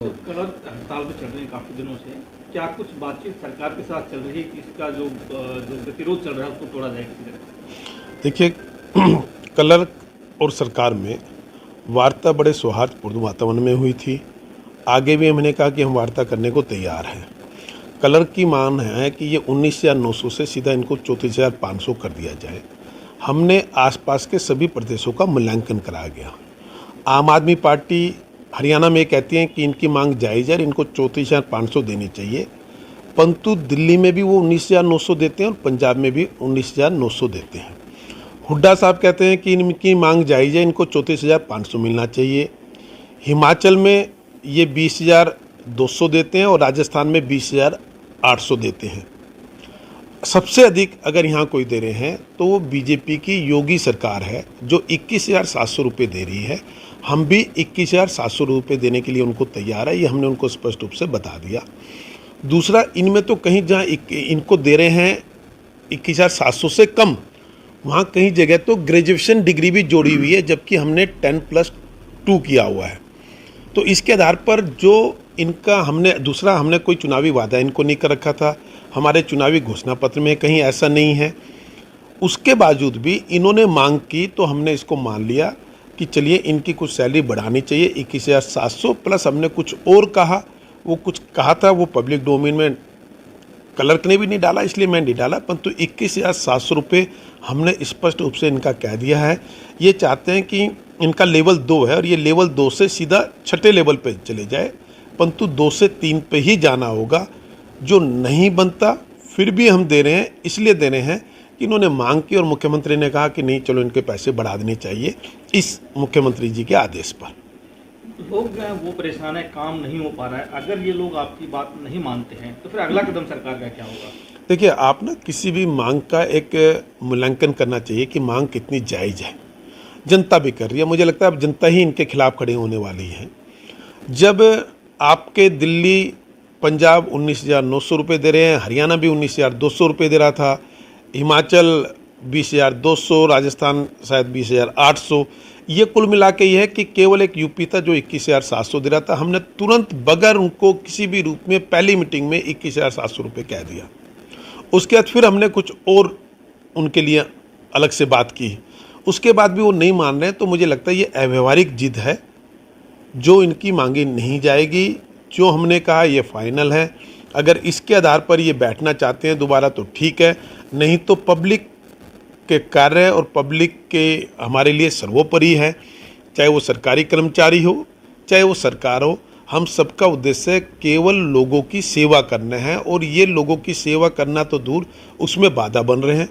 Colour हड़ताल पे चल रहे हैं काफ़ी दिनों से। क्या कुछ बातचीत सरकार के साथ चल रही है कि इसका जो गतिरोध चल रहा है उसको तोड़ा जाए किसी तरह? देखिए कलर और सरकार में वार्ता बड़े सौहार्दपूर्ण वातावरण में हुई थी। आगे भी हमने कहा कि हम वार्ता करने को तैयार हैं। कलर की मांग है कि ये 19,900 से सीधा इनको 34,500 कर दिया जाए। हमने आसपास के सभी प्रदेशों का मूल्यांकन कराया गया। आम आदमी पार्टी हरियाणा में कहती है कि इनकी मांग जायज़ है, इनको 34,500 देनी चाहिए, परंतु दिल्ली में भी वो 19,900 देते हैं और पंजाब में भी 19,900 देते हैं। हुड्डा साहब कहते हैं कि इनकी मांग जायज़ है, इनको 34,500 मिलना चाहिए। हिमाचल में ये 20,200 देते हैं और राजस्थान में 20,800 देते हैं। सबसे अधिक अगर यहाँ कोई दे रहे हैं तो वो बीजेपी की योगी सरकार है, जो 21,700 रुपये दे रही है। हम भी 21,700 रुपये देने के लिए उनको तैयार है, ये हमने उनको स्पष्ट रूप से बता दिया। दूसरा, इनमें तो कहीं जहाँ इनको दे रहे हैं 21,700 से कम, वहाँ कहीं जगह तो ग्रेजुएशन डिग्री भी जोड़ी हुई है, जबकि हमने 10+2 किया हुआ है। तो इसके आधार पर जो इनका हमने कोई चुनावी वादा इनको नहीं कर रखा था, हमारे चुनावी घोषणा पत्र में कहीं ऐसा नहीं है। उसके बावजूद भी इन्होंने मांग की तो हमने इसको मान लिया कि चलिए इनकी कुछ सैलरी बढ़ानी चाहिए 21,700 प्लस। हमने कुछ और कहा, वो कुछ कहा था वो पब्लिक डोमेन में क्लर्क ने भी नहीं डाला, इसलिए मैं नहीं डाला, परंतु 21,700 रुपये हमने स्पष्ट रूप से इनका कह दिया है। ये चाहते हैं कि इनका लेवल 2 है और ये लेवल 2 से सीधा 6ठे लेवल पे चले जाए, परंतु 2 से 3 पे ही जाना होगा। जो नहीं बनता फिर भी हम दे रहे हैं, इसलिए दे रहे हैं कि इन्होंने मांग की और मुख्यमंत्री ने कहा कि नहीं चलो इनके पैसे बढ़ा देने चाहिए इस मुख्यमंत्री जी के आदेश पर। लोग जो है वो परेशान है, काम नहीं हो पा रहा है। अगर ये लोग आपकी बात नहीं मानते हैं तो फिर अगला कदम सरकार का क्या होगा? देखिए, आप ना किसी भी मांग का एक मूल्यांकन करना चाहिए कि मांग कितनी जायज़ है। जनता भी कर रही है, मुझे लगता है अब जनता ही इनके खिलाफ खड़े होने वाली है। जब आपके दिल्ली पंजाब 19,900 रुपये दे रहे हैं, हरियाणा भी 19,200 रुपये दे रहा था, हिमाचल 20,200, राजस्थान शायद 20,800, ये कुल मिला के ये है कि केवल एक यूपी था जो 21,700 दे रहा था। हमने तुरंत बगैर उनको किसी भी रूप में पहली मीटिंग में 21,700 रुपये कह दिया। उसके बाद फिर हमने कुछ और उनके लिए अलग से बात की, उसके बाद भी वो नहीं मान रहे, तो मुझे लगता है ये अव्यवहारिक जिद है, जो इनकी मांगी नहीं जाएगी। जो हमने कहा ये फाइनल है। अगर इसके आधार पर ये बैठना चाहते हैं दोबारा तो ठीक है, नहीं तो पब्लिक के कार्य और पब्लिक के हमारे लिए सर्वोपरि है, चाहे वो सरकारी कर्मचारी हो चाहे वो सरकार हो। हम सबका उद्देश्य केवल लोगों की सेवा करना है, और ये लोगों की सेवा करना तो दूर, उसमें बाधा बन रहे हैं।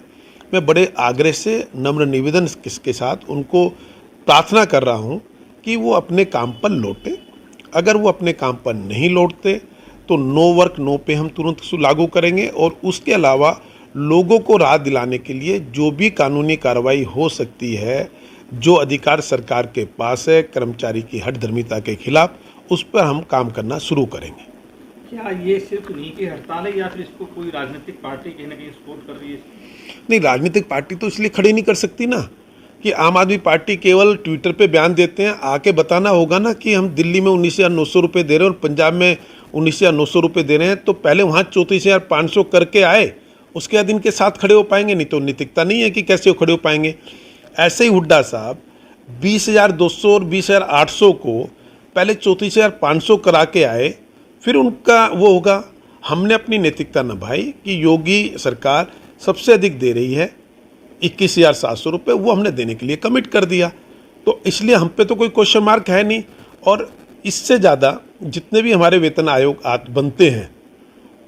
मैं बड़े आग्रह से नम्र निवेदन के साथ उनको प्रार्थना कर रहा हूँ कि वो अपने काम पर लौटें। अगर वो अपने काम पर नहीं लौटते तो नो वर्क नो पे हम तुरंत लागू करेंगे, और उसके अलावा लोगों को राहत दिलाने के लिए जो भी कानूनी कार्रवाई हो सकती है, जो अधिकार सरकार के पास है कर्मचारी की हठधर्मिता के खिलाफ, उस पर हम काम करना शुरू करेंगे। क्या ये सिर्फ उन्हीं की हड़ताल है या फिर इसको कोई राजनीतिक पार्टी कहीं ना कहीं सपोर्ट कर रही है? नहीं, राजनीतिक पार्टी तो इसलिए खड़ी नहीं कर सकती ना कि आम आदमी पार्टी केवल ट्विटर पे बयान देते हैं। आके बताना होगा ना कि हम दिल्ली में 19,900 रुपये दे रहे हैं और पंजाब में 19,900 रुपये दे रहे हैं, तो पहले वहाँ 34,500 करके आए, उसके बाद इनके साथ खड़े हो पाएंगे। नहीं तो नैतिकता नहीं है कि कैसे वो खड़े हो पाएंगे। ऐसे ही हुड्डा साहब 20,200 और 20,800 को पहले 34,500 करा के आए, फिर उनका वो होगा। हमने अपनी नैतिकता निभाई कि योगी सरकार सबसे अधिक दे रही है 21,700 रुपये, वो हमने देने के लिए कमिट कर दिया, तो इसलिए हम पे तो कोई क्वेश्चन मार्क है नहीं। और इससे ज़्यादा जितने भी हमारे वेतन आयोग बनते हैं,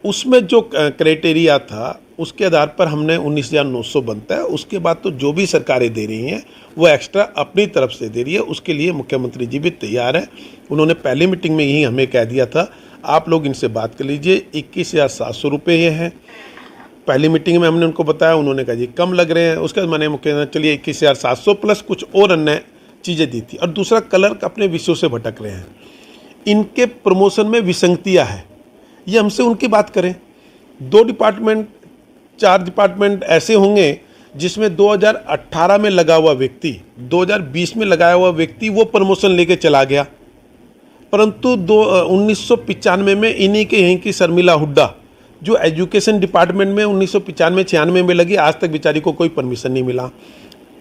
उसमें जो क्राइटेरिया था उसके आधार पर हमने 19,900 बनता है। उसके बाद तो जो भी सरकारें दे रही हैं वो एक्स्ट्रा अपनी तरफ से दे रही है, उसके लिए मुख्यमंत्री जी भी तैयार है। उन्होंने पहली मीटिंग में ही हमें कह दिया था आप लोग इनसे बात कर लीजिए, 21,700 रुपये ये हैं। पहली मीटिंग में हमने उनको बताया, उन्होंने कहा जी कम लग रहे हैं। उसके बाद मैंने मुख्यमंत्री चलिए 21,700 प्लस कुछ और अन्य चीज़ें दी थी। और दूसरा, क्लर्क अपने विषयों से भटक रहे हैं, इनके प्रमोशन में विसंगतियाँ है, ये हमसे उनकी बात करें। 2 डिपार्टमेंट 4 डिपार्टमेंट ऐसे होंगे जिसमें 2018 में लगा हुआ व्यक्ति 2020 में लगाया हुआ व्यक्ति वो प्रमोशन लेके चला गया, परंतु 1995 में इन्हीं के यहीं की शर्मिला हुड्डा जो एजुकेशन डिपार्टमेंट में 1995-96 में लगी, आज तक बेचारी को कोई परमिशन नहीं मिला,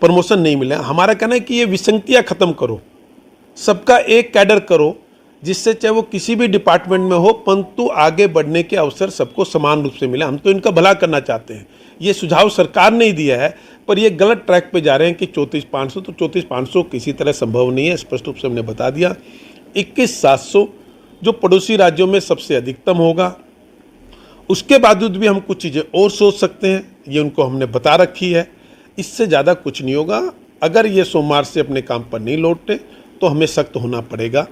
प्रमोशन नहीं मिला। हमारा कहना है कि ये विसंगतियाँ ख़त्म करो, सबका एक कैडर करो, जिससे चाहे वो किसी भी डिपार्टमेंट में हो, परंतु आगे बढ़ने के अवसर सबको समान रूप से मिले। हम तो इनका भला करना चाहते हैं। ये सुझाव सरकार ने ही दिया है, पर ये गलत ट्रैक पे जा रहे हैं कि 34,500, तो 34,500 किसी तरह संभव नहीं है, स्पष्ट रूप से हमने बता दिया। 21,700 जो पड़ोसी राज्यों में सबसे अधिकतम होगा। उसके बावजूद भी हम कुछ चीज़ें और सोच सकते हैं, ये उनको हमने बता रखी है। इससे ज़्यादा कुछ नहीं होगा। अगर ये सोमवार से अपने काम पर नहीं लौटते तो हमें सख्त होना पड़ेगा।